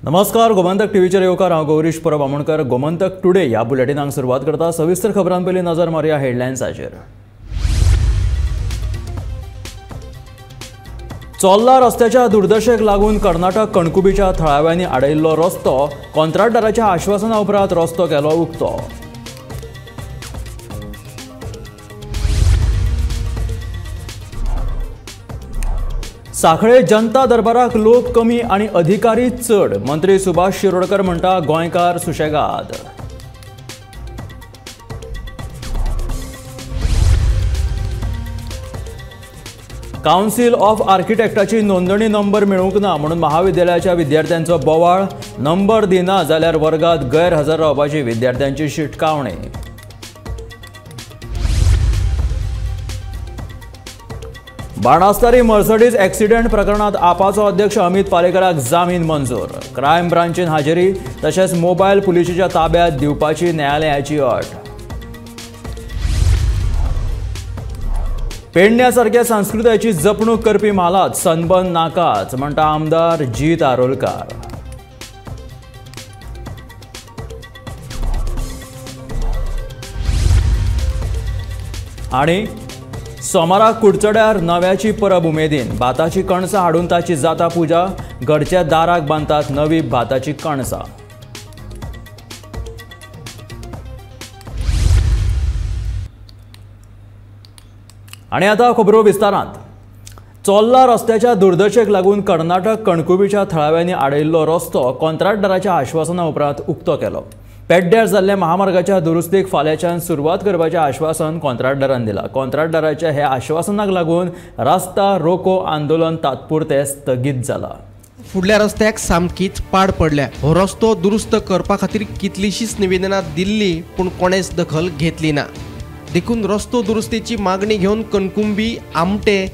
नमस्कार, गोमंतक टीव्हीचेर येवकार हांव गौरीश परब आमोणकर. गोमंतक टुडे ह्या बुलेटिनाक सुरवात करता. सविस्तर खबरां पयलीं नजर मारया हेडलायन्साचेर. चोल्ला रस्त्याच्या दुर्दशेक लागून कर्नाटक कणकुबीच्या थळाव्यांनी आडयल्लो रस्तो. कंत्राटदाराच्या आश्वासना उपरांत रस्तो केलो उक्तो. सांखळे जनता दरबाराक लोक कमी आणि अधिकारी चड. मंत्री सुभाष शिरोडकर म्हणटा गोंयकार सुशेगाद. कावन्सिल ऑफ आर्किटेक्टाची नोंदणी नंबर मेळूंक ना म्हणून महाविद्यालयाच्या विद्यार्थ्यांचो बोवाळ. नंबर दिना जाल्यार वर्गात गैरहजर रावपाची विद्यार्थ्यांची शिटकावणी. बाणास्तारी मर्सडीज एक्सिडेंट प्रकरणात आपाचो अध्यक्ष अमित पालेकराक जामीन मंजूर. क्रायम ब्रांचीन हाजेरी तशेंच मोबायल पुलिशेच्या ताब्यात दिवपाची न्यायालयाची अट. पेडण्यासारख्या संस्कृतायेची जपणूक करपी म्हालात सनबर्न नाकाच म्हणटा आमदार जीत आरोलकार. आणि सोमाराक कुडचड्यार नव्याची परब उमेदीन. भाताची कणसां हाडून ताची जाता पुजा. घरच्या दाराक बांदतात नवी भाताची कणसां. आणि आता खबरो विस्तारांत. चोल्ला रस्त्याच्या दुर्दशेक लागून कर्नाटक कणकुबीच्या थळाव्यांनी आडयल्लो रस्तो कंत्राटदाराच्या आश्वासना उपरांत उक्तो केलो. पेड्ड्यार जाल्ल्या महामार्गाच्या दुरुस्तीक फाल्यांच्यान सुरवात करपाचें आश्वासन कंत्राटदारान दिलां. कंत्राटदाराच्या हे आश्वासनाक लागून रास्ता रोको आंदोलन तात्पुरतें स्थगीत जालां. फुडल्या रस्त्याक सामकीच पाड पडल्या. हो रस्तो दुरुस्त करपा खातीर कितलीशीच निवेदनां दिल्ली पूण कोणेच दखल घेतली ना. देखून रस्तो दुरुस्तेची मागणी घेवन कणकुंबी, आमटे,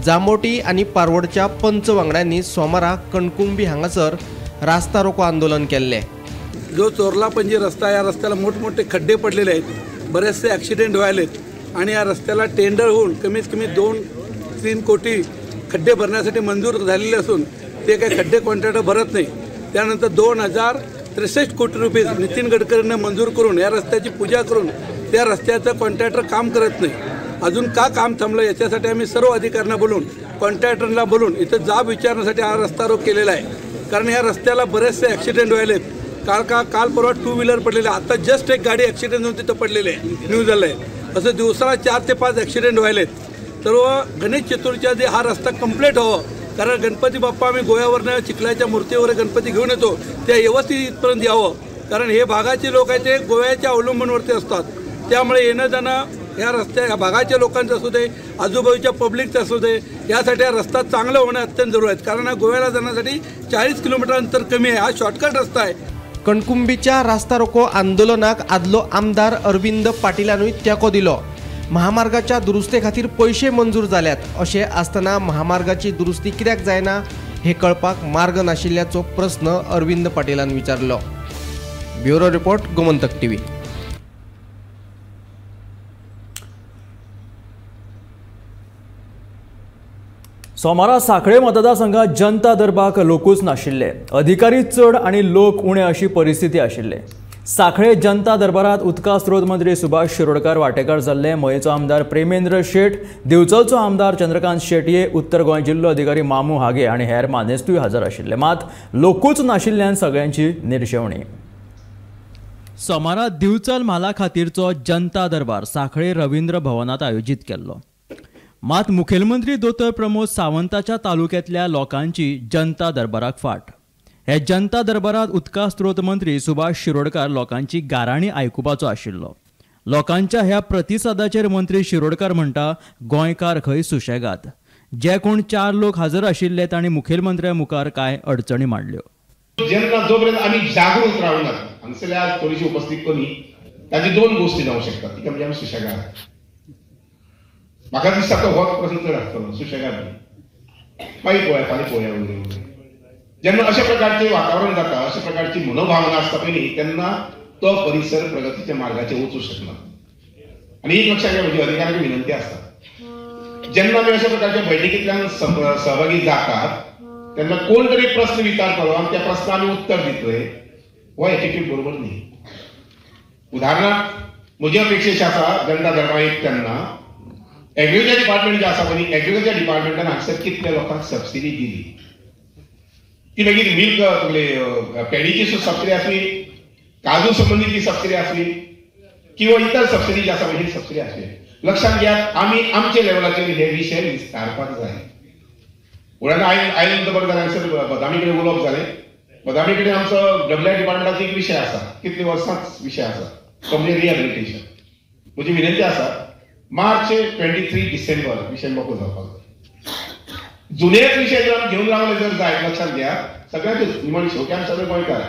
जामोटी आनी पारवडच्या पंच वांगड्यांनी सोमारा कणकुंबी हांगासर रास्ता रोको आंदोलन केल्लें. जो चोरला पंजी रस्ता, या रस्त्याला मोठमोठे खड्डे पडलेले आहेत. बरेचसे ॲक्सिडेंट व्हायलेत आणि या रस्त्याला टेंडर होऊन कमीत कमी 2-3 कोटी खड्डे भरण्यासाठी मंजूर झालेले असून ते काही खड्डे कॉन्ट्रॅक्टर भरत नाही. त्यानंतर 2063 कोटी रुपये नितीन गडकरींना मंजूर करून या रस्त्याची पूजा करून त्या रस्त्याचं कॉन्ट्रॅक्टर काम करत नाही. अजून का काम थांबलं याच्यासाठी आम्ही सर्व अधिकाऱ्यांना बोलून कॉन्ट्रॅक्टरला बोलून इथं जाब विचारण्यासाठी हा रस्ता रोक केलेला आहे. कारण या रस्त्याला बरेचसे ॲक्सिडेंट व्हायलेत. काल परवा 2 व्हीलर पडलेले. आता जस्ट एक गाडी ॲक्सिडेंट होऊन तिथं पडलेले आहे, न्यूज झालं आहे. असं दिवसाला 4 ते 5 ॲक्सिडेंट व्हायलेत. तर गणेश चतुर्थीच्या आधी हा रस्ता कंप्लीट हवा. कारण गणपती बाप्पा आम्ही गोव्यावरनं चिखलाच्या मूर्तीवर गणपती घेऊन येतो, त्या व्यवस्थित इथपर्यंत यावं. कारण हे भागाचे लोक आहेत ते गोव्याच्या अवलंबूनवरती असतात. त्यामुळे येणं जाणं या या भागाच्या लोकांचं असू दे, आजूबाजूच्या पब्लिकचं असू दे, यासाठी हा रस्ता चांगला होणं अत्यंत जरूर आहे. कारण हा गोव्याला जाण्यासाठी 40 किलोमीटर अंतर कमी आहे. हा शॉर्टकट रस्ता आहे. कणकुंबीच्या रास्ता रोको आंदोलनाक आदलो आमदार अरविंद पाटीलानूय तेंको दिलो. महामार्गाच्या दुरुस्ते खातीर पैसे मंजूर जाल्यात अशें आसतना महामार्गाची दुरुस्ती कित्याक जायना हे कळपाक मार्ग नाशिल्ल्याचो प्रस्न अरविंद पाटीलान विचारलो. Bureau report, Gomantak TV. सोमारा सांखळे मतदारसंघात जनता दरबाराक लोकूच नाशिल्ले. अधिकारी चड आणि लोक उणे अशी परिस्थिती आशिल्ली. सांखळे जनता दरबारात उदका स्रोत मंत्री सुभाष शिरोडकार वांटेकार जाल्ले. मयेचो आमदार प्रेमेंद्र शेट, दिवचलचो आमदार चंद्रकांत शेटये, उत्तर गोंय जिल्लो अधिकारी मामू हागे आणि हेर मानेस्तूय हजर आशिल्ले. मात लोकूच नाशिल्ल्यान सगळ्यांची निर्शेवणी. सोमारा दिवचल म्हाला खातीरचो जनता दरबार सांखळे रवींद्र भवनात आयोजीत केल्लो. मात मुखेलमंत्री दोतोर प्रमोद सावंताच्या तालुक्यातल्या लोकांची जनता दरबाराक फाट. हे जनता दरबारात उदका स्रोत मंत्री सुभाष शिरोडकार लोकांची गाराणी आयकुपाचो आशिल्लो. लोकांच्या ह्या प्रतिसादाचेर मंत्री शिरोडकार म्हणटा गोंयकार खंय सुशेगाद. जे कोण 4 लोक हजर आशिल्ले तांणी मुखेलमंत्र्या मुखार कांय अडचणी मांडल्यो. जेन्ना जोपर्यंत आमी जागृत रावनात हांगसरल्या थोडीशी उपस्थित कमी ताची 2 गोष्टी जावंक शकतात. ती म्हणजे आमी सुशेगाद. म्हाका दिसता तो होच प्रश्न चड आसतलो, सुशेगाद. मागीर पळोवया, फाल्यां पळोवया उलय. जेन्ना अशा प्रकारचे वातावरण जाता, अशा प्रकारची मनोभावना आसता पयली, तेन्ना तो परिसर प्रगतीच्या मार्गाचेर वचूंक शकना. आनी एक लक्षात घ्या, म्हजी अधिकाऱ्यांक विनंती आसता, जेन्ना आमी अशा प्रकारच्या बैठकींतल्यान सहभागी जातात तेन्ना कोण तरी प्रश्न विचारतलो आणि त्या प्रश्नाक आमी उत्तर दितले, हो एटिट्यूड बरोबर न्ही. उदाहरणार्थ म्हजी अपेक्षा आसा जनता दरबार येता तेन्ना एग्रीकल्चर डिपार्टमेंट जे आसा पळय, एग्रीकल्चर डिपार्टमेंटान हांगसर कितल्या लोकांक सबसिडी दिली. ती मागीर मिल्क तुगेले पेडीची सबसिडी आसली, काजू संबंधीची सबसिडी आसली किंवा इतर सबसिडी जी आसा पळय सबसिडी आसली. लक्षात घ्या, आमी आमच्या लेवलाचेर हे विशय विस्तारपाक जाय. आयले बरोबर हांगसर बदामी कडेन उलोवप जालें. बदामी कडेन आमचो डब्ल्यूआय डिपार्टमेंटाचो एक विशय आसा, कितले वर्सांच विशय आसा, कंप्लीट रिहॅबिलिटेशन. म्हजी विनंती आसा मार्च 23 डिसेंबर विशय मोकळो जावपाक जाय. जुनेच विशय जर घेवन रावले जर जाय, लक्षात घ्या सगळ्यांचेच निमण शेवट्यान सगळे गोंयकार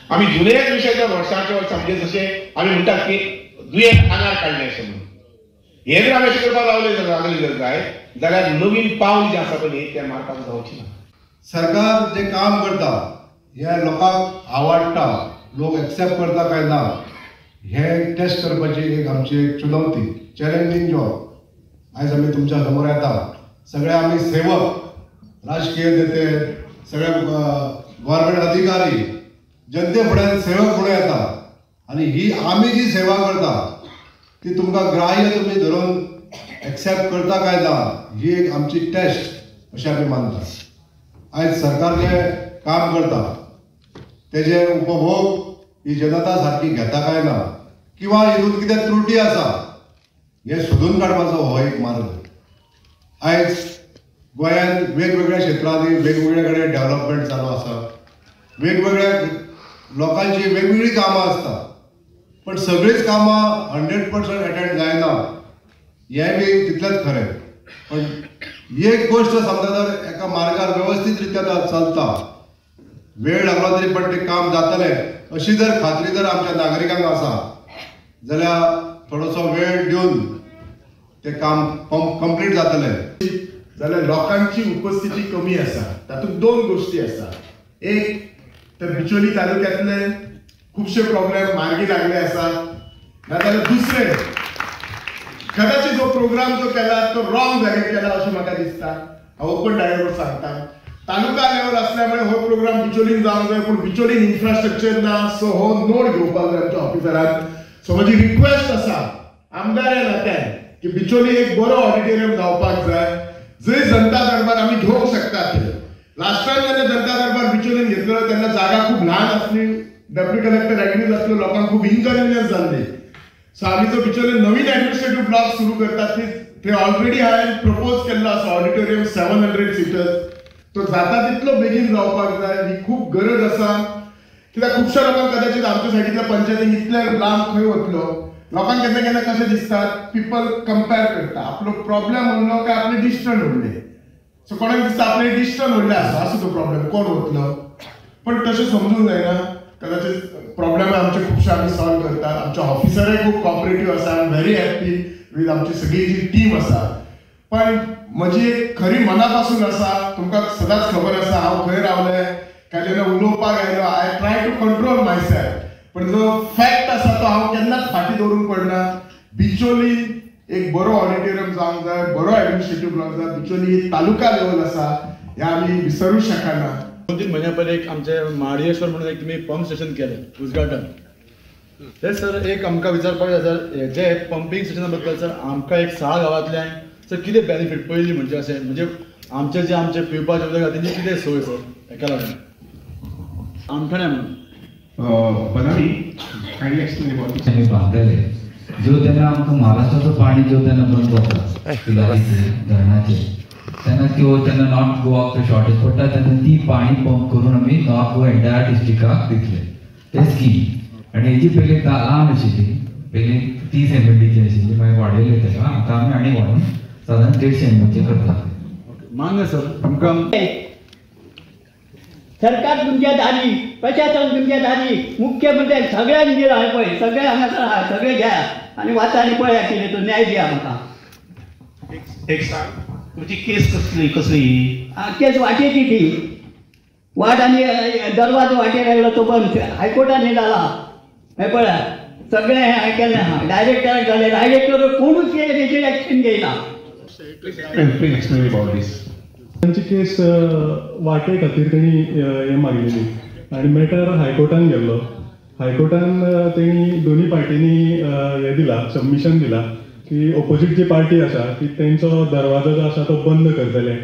आमी जुनेच विशय जर वर्सांचे वर्स म्हणजे जशें आमी म्हणटात की दुयेंत आंगार काडलें अशें म्हणून हे जर आमी अशें करपाक लागले जर जाय जाल्यार नवीन पावल जें आसा पळय तें मारपाक जावचें ना. सरकार जे काम करता हे लोकांक आवडटा, लोक एक्सेप्ट करता काय ना हे टेस्ट करपाची एक आमची एक चुनवती, चॅलेंजींग जॉब. आयज आमी तुमच्या समोर येता, सगळे आमी सेवक, राजकीय नेते, सगळे गव्हर्मेंट अधिकारी जनते फुड्यान सेवक म्हणून येता आणि ही आमी जी सेवा करता ती तुमकां ग्राह्य तुमी धरून एक्सेप्ट करता काय ना ही एक आमची टेस्ट अशें आमी मानता. आयज सरकार जे काम करता तेजे उपभोग ही जनता सारकी घेता काय ना किंवा हितून कितें त्रुटी आसा हे सोदून काडपाचो हो एक मार्ग. आयज गोंयांत वेगवेगळ्या क्षेत्रांनी वेगवेगळे कडेन डेव्हलपमेंट चालू आसा, वेगवेगळ्या लोकांची वेगवेगळी कामां आसता, पण सगळीच कामां 100% अटेंड जायना हे बी तितलेंच खरें. पण एक गोश्ट समजा जर एका मार्गार व्यवस्थीत रित्या चलता, वेळ लागलो तरी पण ते काम जातलें अशी जर खात्री जर आमच्या नागरिकांक आसा जाल्यार थोडोसो वेळ दिवन ते काम कंप्लीट जातलें. जाल्यार लोकांची उपस्थिती कमी आसा. तातूंत दोन गोष्टी आसा. एक तर बिचोली तालुक्यांतले खुबशे प्रॉब्लेम मार्गी लागले आसा, नाजाल्यार दुसरे कदाचित जो प्रोग्राम जो केला तो रॉंग जाग्यार केला अशें म्हाका दिसता. हांव ओपन डायरेक्ट सांगता. तालुका लेवल असल्यामुळे हो प्रोग्राम बिचोलीन जावंक जाय, पूण बिचोलीन इन्फ्रास्ट्रक्चर ना, सो हो नोट घेवपाक जाय आमच्या ऑफिसरान. सो म्हजी रिक्वेस्ट आसा आमदार नात्यान की बिचोली एक बरो ऑडिटोरियम जावपाक जाय जंय जनता दरबार आमी घेवंक शकतात. लास्ट टायम जेन्ना जनता दरबार बिचोलीन घेतलो तेन्ना जागा खूब ल्हान आसली, डेप्युटी कलेक्टर एग्री जातलो, लोकांक खूब इनकन्विनियन्स जाल्ली. सो आमी जो बिचोलीन नवीन एडमिनिस्ट्रेटिव्ह ब्लॉक सुरू करतात ते ऑलरेडी हांवें प्रपोज केल्लो आसा ऑडिटोरियम 700 सिटर्स. तो जाता तितलो बेगीन जावपाक जाय, ही खूब गरज आसा. कित्याक खुबश्या लोकांक कदाचित आमच्या सायडींतल्या पंचायतीन इतले लांब खंय वतलो, लोकांक केन्ना केन्ना कशें दिसता पीपल कंपेर करता, आपलो प्रॉब्लेम उरलो काय आपले डिस्टन्स उरले. सो कोणाक दिसता आपले डिस्टन्स उरले आसा असो तो प्रॉब्लेम कोण वतलो, पण तशें समजूंक जायना. कदाचित प्रॉब्लेम आमचे खुबशे आमी सॉल्व करतात. आमचे ऑफिसरय खूब कॉपरेटीव आसा. I am very happy with आमची सगळी जी टीम आसा. पण म्हजी एक खरी मनापासून आसा, तुमकां सदांच खबर आसा हांव खंय रावलें काय जेन्ना उलोवपाक आयलो I try to control myself, पण जो फॅक्ट आसा तो हांव केन्नाच फाटी दवरूंक पडना. बिचोली एक बरो ऑडिटोरियम जावंक जाय, बरो एडमिनिस्ट्रेटिव्ह ब्लॉक जाय. बिचोली एक तालुका लेवल आसा हे आमी विसरूंक शकना. 2-3 महिन्या पहिले एक आमचे माडयेश्वर म्हणून एक तुम्ही पंप स्टेशन केलें उद्घाटन. ते सर एक आमकां विचारपाक जाय सर, जे पंपिंग स्टेशना बद्दल सर आमकां एक 6 गांवांतल्यान सर कितें बेनिफीट पयलीं म्हणजे अशें म्हणजे आमचे पिवपाचें उदक आसा तेंची कितें सोय सर हेका लागून आमठाण्या म्हणून बदामी कायंडली एक्सप्लेन अबाउट दिस. आमी बांदलेले जो तेन्ना आमकां महाराष्ट्राचो पाणी जो तेन्ना बंद जाता धरणाचे तेन्ना त्यो तेन्ना नॉर्थ गोवाक शॉर्टेज पडटा तेन्ना ती पाणी पंप करून आमी नॉर्थ गोवा एंटायर डिस्ट्रिक्टाक दितले ते स्कीम. आनी हेजी पयलीं ल्हान आशिल्ली, पयलीं 30 MLDची आशिल्ली, मागीर वाडयले तेका. आतां आमी आनी वाडून सादारण 150 MLDचे करतात. मान्य सर. आमकां सरकार तुमच्या दारी, प्रशासन तुमच्या दारी, मुख्यमंत्री सगळ्यांक दिला पळय, सगळे हांगासर आहा, सगळे घ्या आनी वाचा आनी पळया कितें तो न्याय दिया म्हाका. एक सांग तुमची केस कसली केस वाटेची ती वाट आनी दरवाजो वाटेर आयलो तो बंद हायकोर्टान हे जाला. हे पळया सगळे हांवें केलें आहा, डायरेक्टराक जालें, डायरेक्टर कोणूच तेचेर एक्शन घेयना. एक्सप्लेन अबाउट दिस. तांची केस वाटे खातीर तेणी हें मागिल्ली आनी मॅटर हायकोर्टान गेल्लो. हायकोर्टान तेणी दोनी पार्टींनी हें दिलां, सबमिशन दिलां की ऑपोजीट जी पार्टी आसा की तेंचो दरवाजो जो आसा तो बंद करतले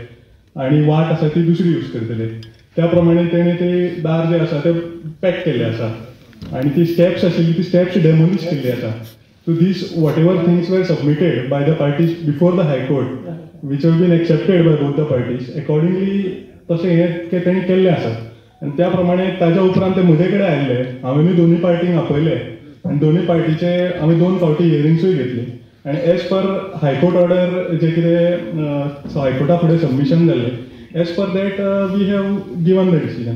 आनी वाट आसा ती दुसरी यूज करतले. त्या प्रमाणे तेणे ते दार जे आसा ते पॅक केल्ले आसा आनी ती स्टेप्स आशिल्ली ती स्टेप्स डेमोलिश केल्ली आसा. So these whatever things were submitted by the parties before the high court which have been accepted by both the parties accordingly तशें हें तेणी केल्लें आसा आनी त्या प्रमाणे ताज्या उपरांत ते म्हजे कडेन आयिल्ले. हांवेंनूय दोनी पार्टींक आपयले आनी दोनी पार्टीचे हांवें 2 फावटी हियरिंग्सूय घेतली आनी एज पर हायकोर्ट ऑर्डर जे कितें हायकोर्टा फुडें सबमिशन जाल्लें as per that we have given the decision.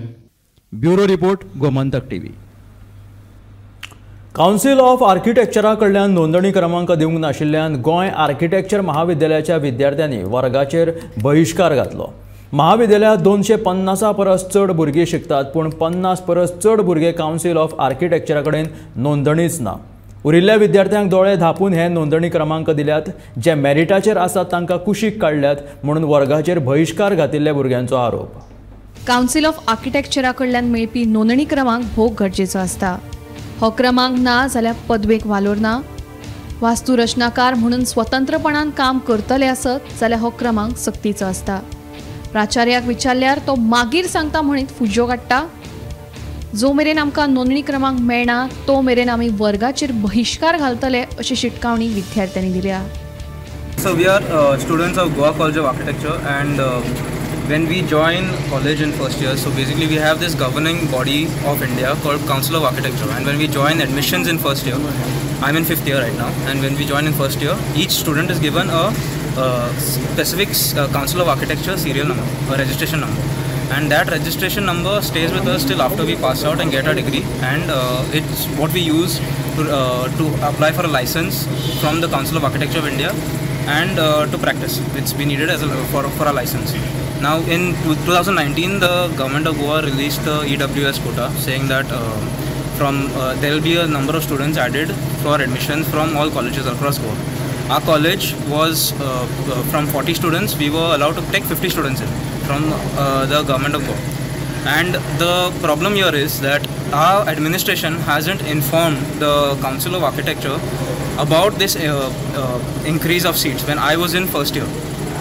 Bureau report, Gomantak TV. Council of आर्किटेक्चरा कडल्यान नोंदणी क्रमांक दिवंक नाशिल्ल्यान गोंय आर्किटेक्चर महाविद्यालयाच्या विद्यार्थ्यांनी वर्गाचेर बहिष्कार घातलो. महाविद्यालयांत 250 परस चड भुरगीं शिकतात पूण 50 परस चड भुरगे कावन्सील ऑफ आर्किटेक्चरा कडेन नोंदणीच ना. उरिल्ल्या विद्यार्थ्यांक दोळे धापून हे नोंदणी क्रमांक दिल्यात. जे मेरिटाचेर आसात तांकां कुशीक काडल्यात म्हणून वर्गाचेर बहिष्कार घातिल्ल्या भुरग्यांचो आरोप. कावन्सील ऑफ आर्किटेक्चरा कडल्यान मेळपी नोंदणी क्रमांक भोग गरजेचो आसता. हो क्रमांक ना जाल्यार पदवेक वालोर ना. वास्तुरचनाकार म्हणून स्वतंत्रपणान काम करतले आसत जाल्यार हो क्रमांक सक्तीचो आसता. प्राचार्याक विचारल्यार तो मागीर सांगता म्हणीत फुज्यो काडटा. जो मेरेन आमकां नोंदणी क्रमांक मेळना तो मेरेन आमी वर्गाचेर बहिष्कार घालतले अशी शिटकावणी विद्यार्थ्यांनी दिल्या. So we are students of Goa College of Architecture and when we join college in first year, so basically we have this governing body of India called Council of Architecture, and when we join admissions in first year, I'm in 5th year right now, and when we join in first year, each student is given a specific Council of Architecture serial number, a registration number, and that registration number stays with us till after we pass out and get our degree, and it's what we use to apply for a license from the Council of Architecture of India and to practice. It's been needed as for a license. Now in 2019 the government of Goa released the EWS quota saying that there will be a number of students added for admission from all colleges across Goa. Our college was from 40 students we were allowed to take 50 students in from the government of Goa. And the problem here is that our administration hasn't informed the Council of Architecture about this increase of seats when I was in first year.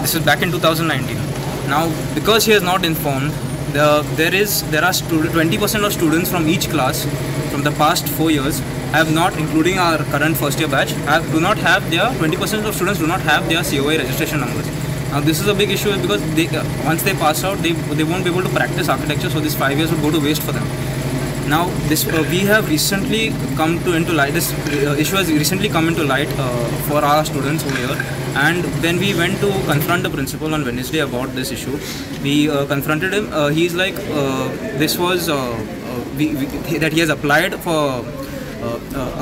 This is back in 2019. Now, because he has not informed, there are 20% of students from each class from the past 4 years have not, including our current first year batch, do not have their 20% of students do not have their COA registration numbers. Now, this is a big issue because once they pass out, they won't be able to practice architecture. So, these 5 years would go to waste for them. Now, this we have recently come into light. This issue has recently come into light for our students over here. And when we went to confront the principal on Wednesday about this issue, we confronted him. He's like, this was that he has applied for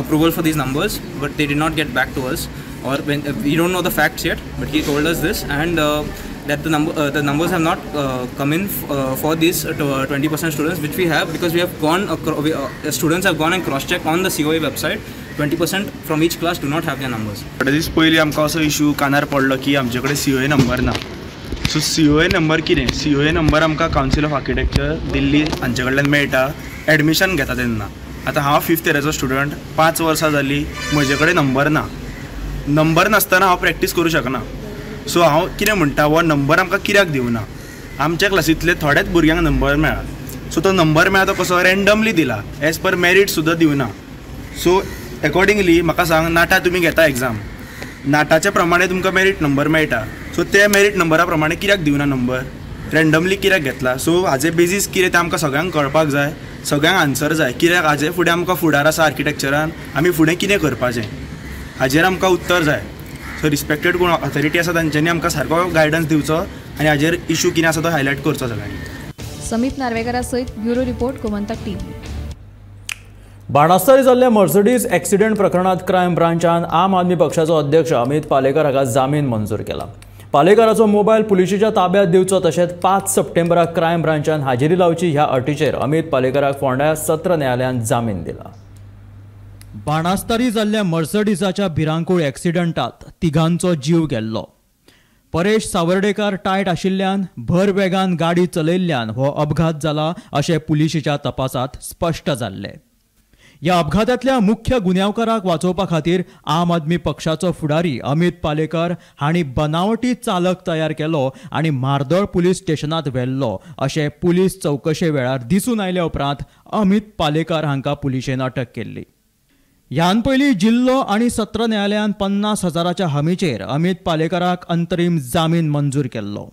approval for these numbers, but they did not get back to us. Or when we don't know the facts yet, but he told us this, and that the numbers have not come in for these 20% students which we have, because we have gone students have gone and cross-checked on the COA website. 20% from each class do not have their numbers. दीस पयलीं आमकां असो issue कानार पडलो की आमचे कडेन COA number ना. So COA number कितें? COA नंबर आमकां कावन्सील ऑफ आर्किटेक्चर दिल्ली हांचे कडल्यान मेळटा एडमिशन घेता तेन्ना. आतां हांव 5th इयराचो स्टुडंट, 5 वर्सां जालीं, म्हजे कडेन नंबर ना. नंबर नासतना हांव प्रॅक्टीस करूं शकना. सो हांव कितें म्हणटा, हो नंबर आमकां कित्याक दिवना? आमच्या क्लासींतले थोड्याच भुरग्यांक नंबर मेळ्ळा. सो तो नंबर मेळ्ळा तो कसो रँडमली दिला, एज पर मेरीट सुद्दां दिवना. सो अकॉर्डिंगली म्हाका सांग, नाटा तुमी घेता एग्जाम, नाटाच्या प्रमाणे तुमकां मेरीट नंबर मेळटा. सो ते मेरीट नंबरा प्रमाणे कित्याक दिवना नंबर? रँडमली कित्याक घेतला? सो हाजे बेजीस कितें तें आमकां सगळ्यांक कळपाक जाय, सगळ्यांक आन्सर जाय. कित्याक हाजे फुडें आमकां फुडार आसा आर्किटेक्चरान, आमी फुडें कितें करपाचें हाजेर आमकां उत्तर जाय. सो रिस्पेक्टेड कोण ऑथॉरिटी आसा तांच्यांनी आमकां सारको गायडन्स दिवचो आनी हाजेर इशू कितें आसा तो हायलायट करचो सगळ्यांनी. समीप नार्वेकारा सयत bureau report, Gomantak TV. Banastarim जाल्ल्या मर्सडीज एक्सिडेंट प्रकरणात क्रायम ब्रांचान आम आदमी पक्षाचो अध्यक्ष अमित पालेकर हाका जामीन मंजूर केला. पालेकराचो मोबायल पुलिशेच्या ताब्यात दिवचो तशेंच 5 सप्टेंबराक क्रायम ब्रांचान हाजेरी लावची ह्या अटीचेर अमित पालेकराक फोंड्या सत्र न्यायालयान जामीन दिला. बाणास्तारी जाल्ल्या मर्सडीजाच्या भिरांकूळ एक्सिडेंटात 3 जीव गेल्लो. परेश सावर्डेकार टायट आशिल्ल्यान भर वेगान गाडी चलयल्ल्यान हो अपघात जाला अशें पुलिशेच्या तपासात स्पश्ट जाल्ले. ह्या अपघातांतल्या मुख्य गुन्यांवकाराक वाचोवपा खातीर आम आदमी पक्षाचो फुडारी अमित पालेकर हांणी बनावटी चालक तयार केलो आनी म्हार्दोळ पुलीस स्टेशनांत व्हेल्लो अशें पुलीस चवकशे वेळार दिसून आयल्या उपरांत अमित पालेकर हांकां पुलिशेन अटक केल्ली. ह्यान पयलीं जिल्लो आनी सत्र न्यायालयान 50,000च्या हमीचेर अमित पालेकराक अंतरीम जामीन मंजूर केल्लो.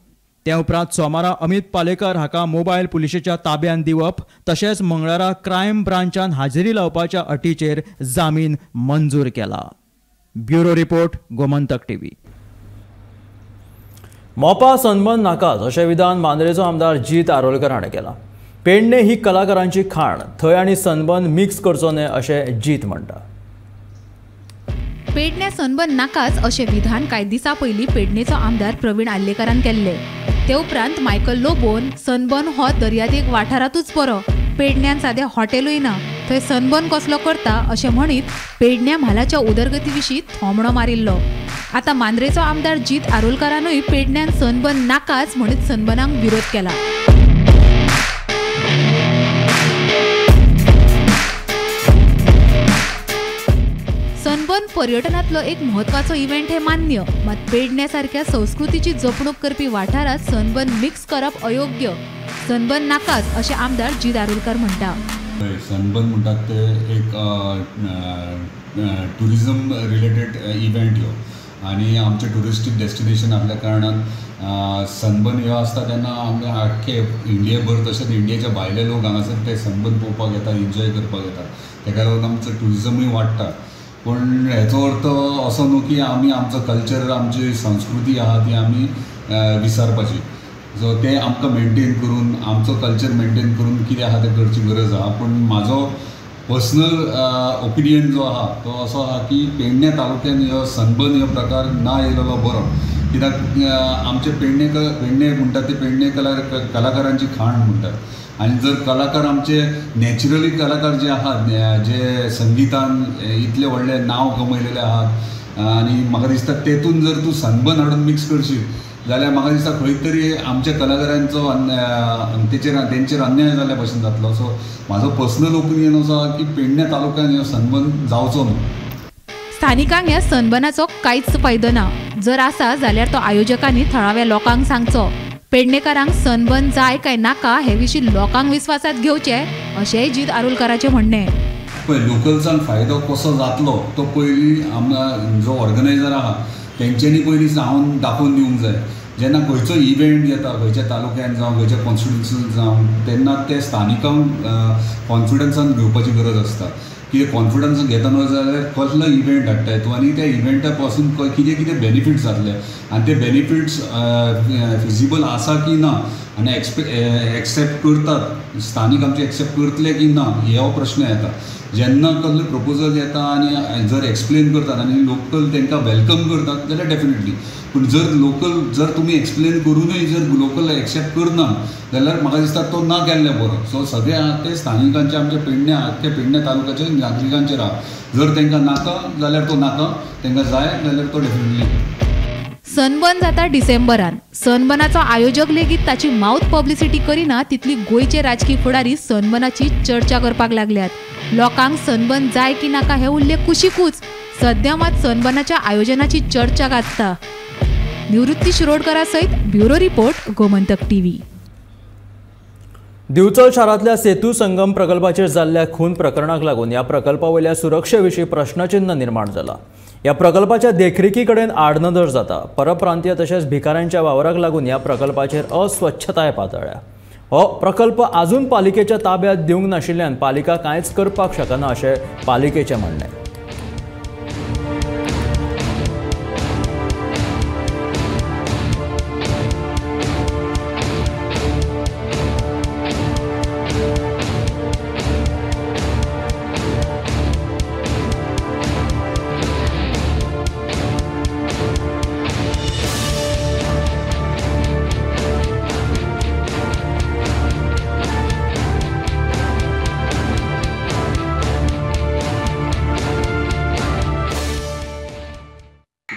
ते उपरांत सोमारा अमित पालेकर हाका मोबायल पुलिशेच्या ताब्यात दिवप तशेंच मंगळारा क्रायम ब्रांचान हाजेरी लावपाच्या अटीचेर जामीन मंजूर केला. Bureau report, Gomantak TV. मोपा सनबर्न नाकाच अशें विधान मांद्रेचो आमदार जीत आरोलकर हाणें केलां. पेडणे ही कलाकारांची खाण, थंय आनी सनबर्न मिक्स करचो न्हय अशें जीत म्हणटा. पेडणे सनबर्न नाकाच अशें विधान कांय दिसा पयलीं पेडणेचो आमदार प्रवीण आल्लेकरान केल्ले. ते उपरांत मायकल लोबोन सनबर्न हो दर्यादेग वाठारांतूच बरो, पेडण्यान सादें हॉटेलूय ना, थंय सनबर्न कसलो करता अशें म्हणीत पेडण्या म्हालाच्या उदरगती विशीं थोमणो मारिल्लो. आतां मांद्रेचो आमदार जीत आरोलकरानूय पेडण्यान सनबर्न नाकाच म्हणीत सनबर्नाक विरोध केला. सनबर्न पर्यटनातलो एक म्हत्वाचो इव्हेंट हे मान्य, मात पेडण्यासारख्या संस्कृतीची जपणूक करपी वाठारात सनबर्न मिक्स करप अयोग्य, सनबर्न नाकाच अशें आमदार जीत आरोलकर म्हणटा. सनबर्न म्हणटात ते एक टुरिजम रिलेटेड इव्हेंट ह्यो आनी आमचे टुरिस्टीक डेस्टिनेशन आसल्या कारणान सनबर्न ह्यो आसता तेन्ना आमी आख्खे इंडियेभर तशेंच इंडियेच्या भायले लोक हांगासर ते सनबर्न पळोवपाक येता, एन्जॉय करपाक येता. ताका लागून आमचो टुरिजमूय वाडटा. पूण हेचो अर्थ असो न्हू की आमी आमचो कल्चर, आमची संस्कृती आहा ती आमी विसरपाची. सो ते आमकां मेनटेन करून, आमचो कल्चर मेनटेन करून कितें आहा तें करची गरज आहा. पूण म्हाजो पर्सनल ओपिनियन जो आहा तो असो आहा की पेडणे तालुक्यान ह्यो सनबर्न ह्यो प्रकार ना येयलेलो बरो. कित्याक आमचे पेडणे म्हणटात ते पेडणे कलाकारांची खाण म्हणटात. आनी जर कलाकार आमचे नॅचरली कलाकार जे आहात, जे संगीतान इतले व्हडले नांव कमयलेले आहात आनी म्हाका दिसता तेतून जर तूं सनबर्न हाडून मिक्स करशीत जाल्यार म्हाका दिसता खंय तरी आमच्या कलाकारांचो तेंचेर अन्याय जाल्ल्या भशेन जातलो. सो म्हाजो पर्सनल ओपिनियन असो आहा की पेडणे तालुक्यान ह्यो सनबर्न जावचो न्हू. स्थानिकांक ह्या सनबर्नाचो कांयच फायदो ना. जर आसा जाल्यार तो आयोजकांनी थळाव्या लोकांक सांगचो. पेडणेकारांक सनबर्न जाय काय नाका हे विशीं लोकांक विस्वासात घेवचे अशेंय जीत आरोलकराचें म्हणणें. पळय, लोकल्सांक फायदो कसो जातलो तो पयलीं जो ऑर्गनायझर आहा तेंच्यांनी पयलीं जावन दाखोवन दिवंक जाय. जेन्ना खंयचो इव्हेंट येता खंयच्या तालुक्यान जावं खंयच्या कॉन्स्टिट्युन्सीन जावं तेन्ना ते स्थानिकांक कॉन्फिडन्सान घेवपाची गरज आसता. कितें कॉन्फिडन्स घेतना जाल्यार कसलो इव्हेंट हाडटाय तूं आनी त्या इव्हेंटा पासून कितें कितें बेनिफिट्स जातले आनी ते बेनिफिट्स फिजिबल आसा की ना आनी एक्सेप्ट करतात, स्थानीक आमचे एक्सेप्ट करतले की ना हो प्रश्न येता. जेन्ना कसले प्रपोजल येता आनी जर एक्सप्लेन करतात आनी लोकल तांकां वेलकम करतात जाल्यार डेफिनेटली. पूण जर तुमी एक्सप्लेन करूनय जर लोकल एक्सेप्ट करना जाल्यार म्हाका दिसता तो ना केल्लें बरो. सो सगळे ते स्थानिकांचे आमचे पेडणे तालुक्याच्या नागरिकांचेर आहा. जर तांकां नाका जाल्यार तो नाका, तांकां जाय जाल्यार तो डेफिनेटली. सनबर्न जाता डिसेंबरान. सनबर्नाचो आयोजक लेगीत ताची माउथ पब्लिसिटी करिना तितली गोंयचे राजकीय फुडारी सनबर्नाची चर्चा करपाक लागल्यात. लोकांक सनबर्न जाय की नाका हे उरले कुशीकूच. सध्या मात सनबर्नाच्या आयोजनाची चर्चा गाजता. निवृत्ती शिरोडकरा सयत bureau report, Gomantak TV. Bicholim शारांतल्या सेतू संगम प्रकल्पाचेर जाल्ल्या खून प्रकरणाक लागून ह्या प्रकल्पावयल्या सुरक्षे विशीं प्रश्नचिन्ह निर्माण जाला. ह्या प्रकल्पाच्या देखरेखी कडेन आडनदर जाता. परप्रांतीय तशेंच भिकाऱ्यांच्या वावराक लागून ह्या प्रकल्पाचेर अस्वच्छताय पातळ्ळ्या. हो प्रकल्प आजून पालिकेच्या ताब्यांत दिवंक नाशिल्ल्यान पालिका कांयच करपाक शकना अशें पालिकेचें म्हणणें.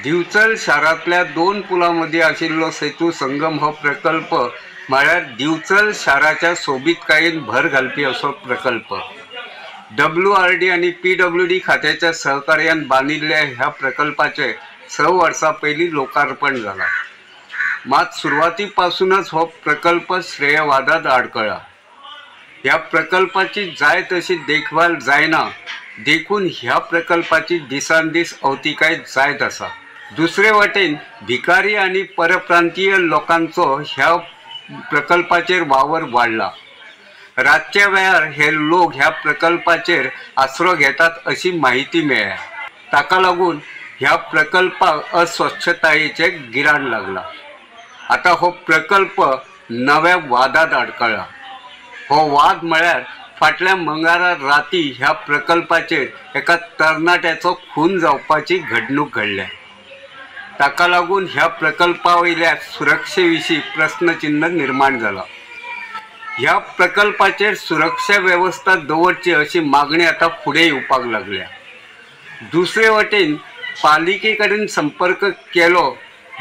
दिवचल शारांतल्या 2 पुलांमदी आशिल्लो सेतू संगम हो प्रकल्प म्हळ्यार दिवचल शाराच्या सोबीतकायेन भर घालपी असो प्रकल्प. WRD आणि PWD खात्याच्या सहकार्यान बांदिल्ल्या ह्या प्रकल्पाचे 6 वर्सां पयलीं लोकार्पण जाला. मात सुरवातीपासूनच हो प्रकल्प श्रेयवादांत आडकळ्ळा. ह्या प्रकल्पाची जाय तशी देखभाल जायना देखून ह्या प्रकल्पाची दिसान दीस अवतिकाय जायत आसा. दुसरे वटेन भिकारी आणि परप्रांतीय लोकांचो ह्या प्रकल्पाचेर वावर वाडला. रातच्या वेळार हे लोक ह्या प्रकल्पाचेर आसरो घेतात अशी माहिती मेळ्ळ्या. ताका लागून ह्या प्रकल्पाक अस्वच्छतायेचे गिराण लागला. आता हो प्रकल्प नव्या वादांत आडकळ्ळा. हो वाद म्हळ्यार फाटल्या मंगळारा राती ह्या प्रकल्पाचेर एका तरणाट्याचो खून जावपाची घडणूक घडल्या. ताका लागून ह्या प्रकल्पावयल्या सुरक्षे विशीं प्रश्नचिन्ह निर्माण जाला. ह्या प्रकल्पाचेर सुरक्षा वेवस्था दवरची अशी मागणी आता फुडें येवपाक लागल्या. दुसरे वटेन पालिके कडेन संपर्क केलो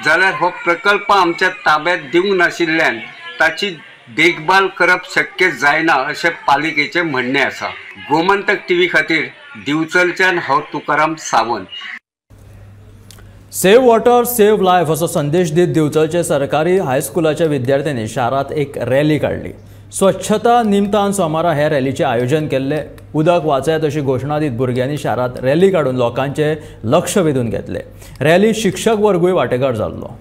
जाल्यार हो प्रकल्प आमच्या ताब्यात दिवंक नाशिल्ल्यान ताची देखभाल करप शक्य जायना अशें पालिकेचें म्हणणें आसा. गोमंतक TV खातीर दिवचलच्यान हांव Tukaram Sawant. Save water save life असो संदेश दीत दिवचलचे सरकारी हायस्कुलाच्या विद्यार्थ्यांनी शारांत एक रॅली काढली. स्वच्छता निमतान सोमारा हे रॅलीचे आयोजन केल्ले. उदक वाचयत अशी घोशणा दीत भुरग्यांनी शारांत रॅली काडून लोकांचे लक्ष वेधून घेतले. रॅली शिक्षक वर्गूय वांटेकार जाल्लो.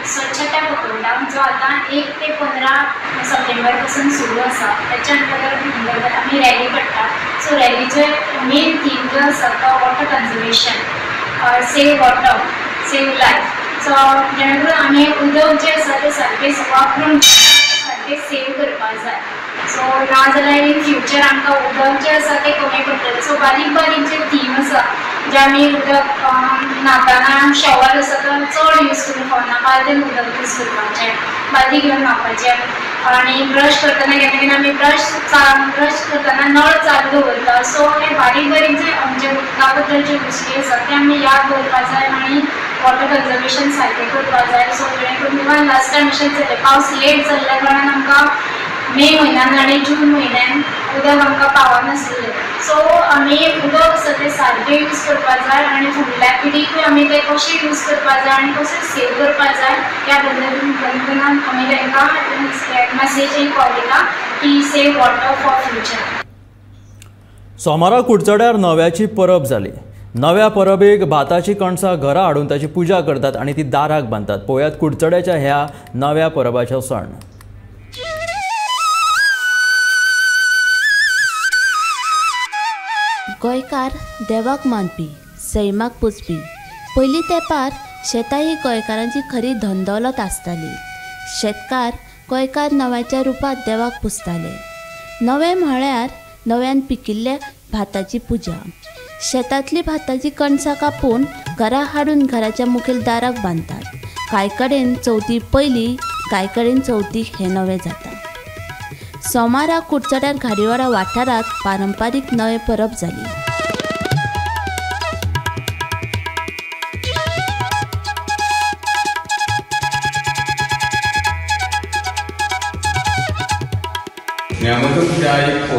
स्वच्छता उपक्रम जो आता 1 ते 15 सप्टेंबर पासून सुरू आसा त्याच्या अंतर्गत आम्ही रॅली काडटा. सो रॅलीचे मेन थीम जो आसा तो water conservation, save water save life. So जेणे करून आमी उदक जे आसा ते सारकें वापरून सारकें सेव करपाक जाय. सो नाजाल्यार इन फ्युचर आमकां उदक जे आसा ते कमी पडटलें. सो बारीक बारीक जे थीम आसा जे आमी उदक न्हाताना शॉवर आसा तो चड यूज करून फावना, बालदेन उदक यूज करपाचें, बालदी घेवन न्हावपाचें. आणि ब्रश करतना केन्ना आमी ब्रश करतना नळ चालू दवरता. सो हे बारीक बारीक जे आमचे उदका बद्दल जे गोश्टी आसा ते आमी याद दवरपाक जाय आणि वॉटर कन्जर्वेशन सारकें करपाक जाय. सो जेणे करून इवन लास्ट टायम अशें जालें पावस लेट जाल्ल्या कारणान आमकां मे म्हयन्यान आणि जून म्हयन्यान उदक आमकां पावनासलें. सो आमी उदक आसा तें सारकें यूज करपाक जाय आणि फुडल्या पिढीकूय आमी तें कशें यूज करपाक जाय आणि कशें सेव करपाक जाय ह्या बद्दल आमी तांकां मॅसेज पावयता की सेव वॉटर फॉर फ्युचर. सोमारा कुडचड्यार नव्याची परब जाली. नव्या परबेक भाताची कणसां घरा हाडून ताची पुजा करतात आणि ती दाराक बांदतात. पळयात कुडचड्याच्या ह्या नव्या परबाचो सण. गोंयकार देवाक मानपी, सैमाक पुजपी. पयलीं तेंपार शेतां ही गोंयकारांची खरी धनदौलत आसताली. शेतकार गोंयकार नव्याच्या रुपांत देवाक पुजताले. नवें म्हळ्यार नव्यान पिकिल्ल्या भाताची पुजा. शेतांतली भाताची कणसां कापून घरा हाडून घराच्या मुखेल दाराक बांदतात. कांय कडेन चवथी पयलीं, कांय कडेन चवथीक हें नवें जाता. सोमारा कुडचड्यार घाडीवाडा वाठारांत पारंपारीक नवें परब जाली. नेमातून एक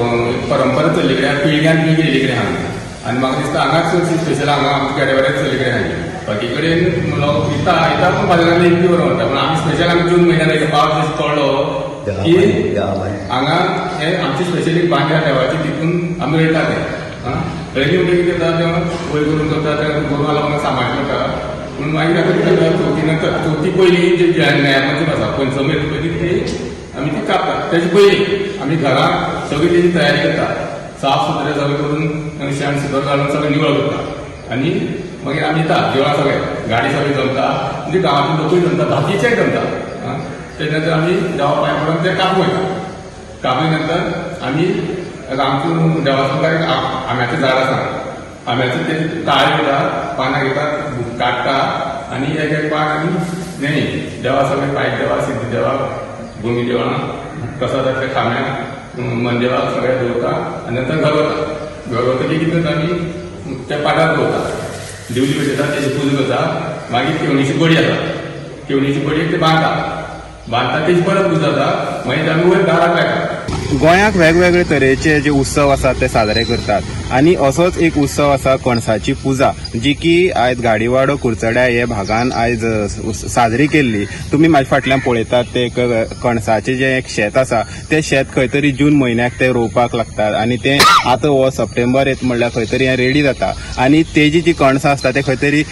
परंपरा चल्ली कडेन पिळग्यान पिळगी येयली कडेन हांगा आनी म्हाका दिसता हांगाच चडशी स्पेशल हांगा आमच्या घाडीवाड्यार चल्ली कडेन हाडली. बाकी कडेन लोक येता पूण बाजारांत एक बी व्हरून व्हरता. पूण आमी स्पेशल आमी जून म्हयन्यान पावस जसो पडलो की हांगा हे आमची स्पेशली बांद्या देवाची तितून आमी रयता ते रयली म्हणटकीर कितें जाता तें वयर करून करता तें गोरवां लागून सांबाळ करता. पूण मागीर आतां कितें जाता चवथी नंतर चवथी पयलीं जे न्यायापंचम आसा पंचमी पयलीं ती आमी ती कापतात. तेजे पयलीं आमी घरांत सगळी तेजी तयारी करता. साफ सुथरें सगळें करून शेण सुद्दां घालून सगळें निवळ करता आनी मागीर आमी येता देवळां सगळें गाडी सगळी जमता म्हणजे गांवांतली लोकूय जमता भाकीचेय जमता. तेजे नंतर आमी देवा पांय पडून तें कापूं वयता. कापले नंतर आमी आमचो देवाचो एक आंब्याचें झाड आसा आंब्याचं ते काळ घेतात, पानां घेतात, काढतात आणि एक एक पान आनी न्हंय देवा सगळे पायट देवा, सिद्धी देवा, भुमी देवा, प्रसादातल्या खांब्याक मनदेवाक सगळे दवरता आनी नंतर घर वतकीर कितें करता आमी त्या पाटार दवरता, दिवली पेटयता, तेजी पुजा करता, मागीर केवणीची बडी आसा, केवणीची बडयेक ते बांदता तेजी परत पुजा जाता, मागीर आमी वयर दाराक लायता. गोंयाक वेगवेगळे तरेचे जे उत्सव आसात ते साजरे करतात आणि असोच एक उत्सव आसा कणसाची पुजा, जी की आयज गाडीवाडो कुर्चड्या हे भागान आयज साजरी केल्ली. तुमी म्हाज्या फाटल्यान पळयतात ते कणसाचे जे एक शेत आसा ते शेत खंय तरी जून म्हयन्याक ते रोवपाक लागतात आणि ते आतां हो सप्टेंबर येत म्हणल्यार खंय तरी हें रेडी जाता आणि तेजी जी कणसां आसता ते खंय तरी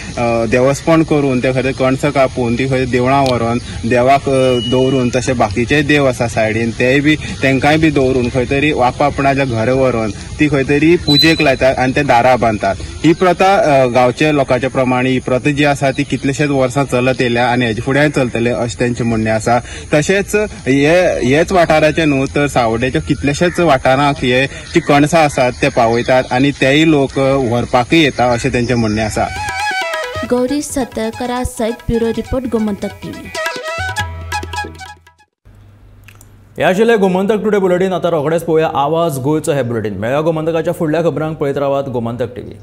देवस्पण करून ते खंय तरी कणसां कापून ती खंय देवळां व्हरून देवाक दवरून तशे बाकीचे देव आसा सायडीन तेय बी तेंकाय बी दवरून खंय तरी आपणाच्या घरा व्हरून ती खंय तरी पुजेक लायतात आणि ते दारां बांदतात. ही प्रथा गांवच्या लोकांच्या प्रमाणे ही प्रथा जी आसा ती कितलेशेच वर्सां चलत येयल्या आणि हेजे फुडेंय चलतले अशें तेंचें म्हणणें आसा. तशेंच हेच वाठाराचे न्हू तर सावड्डेच्या कितलेशेच वाठारांक हे जी कणसां आसात ते पावयतात आणि तेय लोक व्हरपाकय येता अशें तेंचें म्हणणें आसा. गौरी सतरकरा सयत ब्युरो रिपोर्ट गोमंतक टीव्ही. हे आशिल्ले गोमंतक टुडे बुलेटिन. आता रोखडेच पळोवया आवाज गोंयचो हे बुलेटिन. मेळ्या गोमंतकाच्या फुडल्या खबरांक पळयत रावात गोमंतक टीव्ही.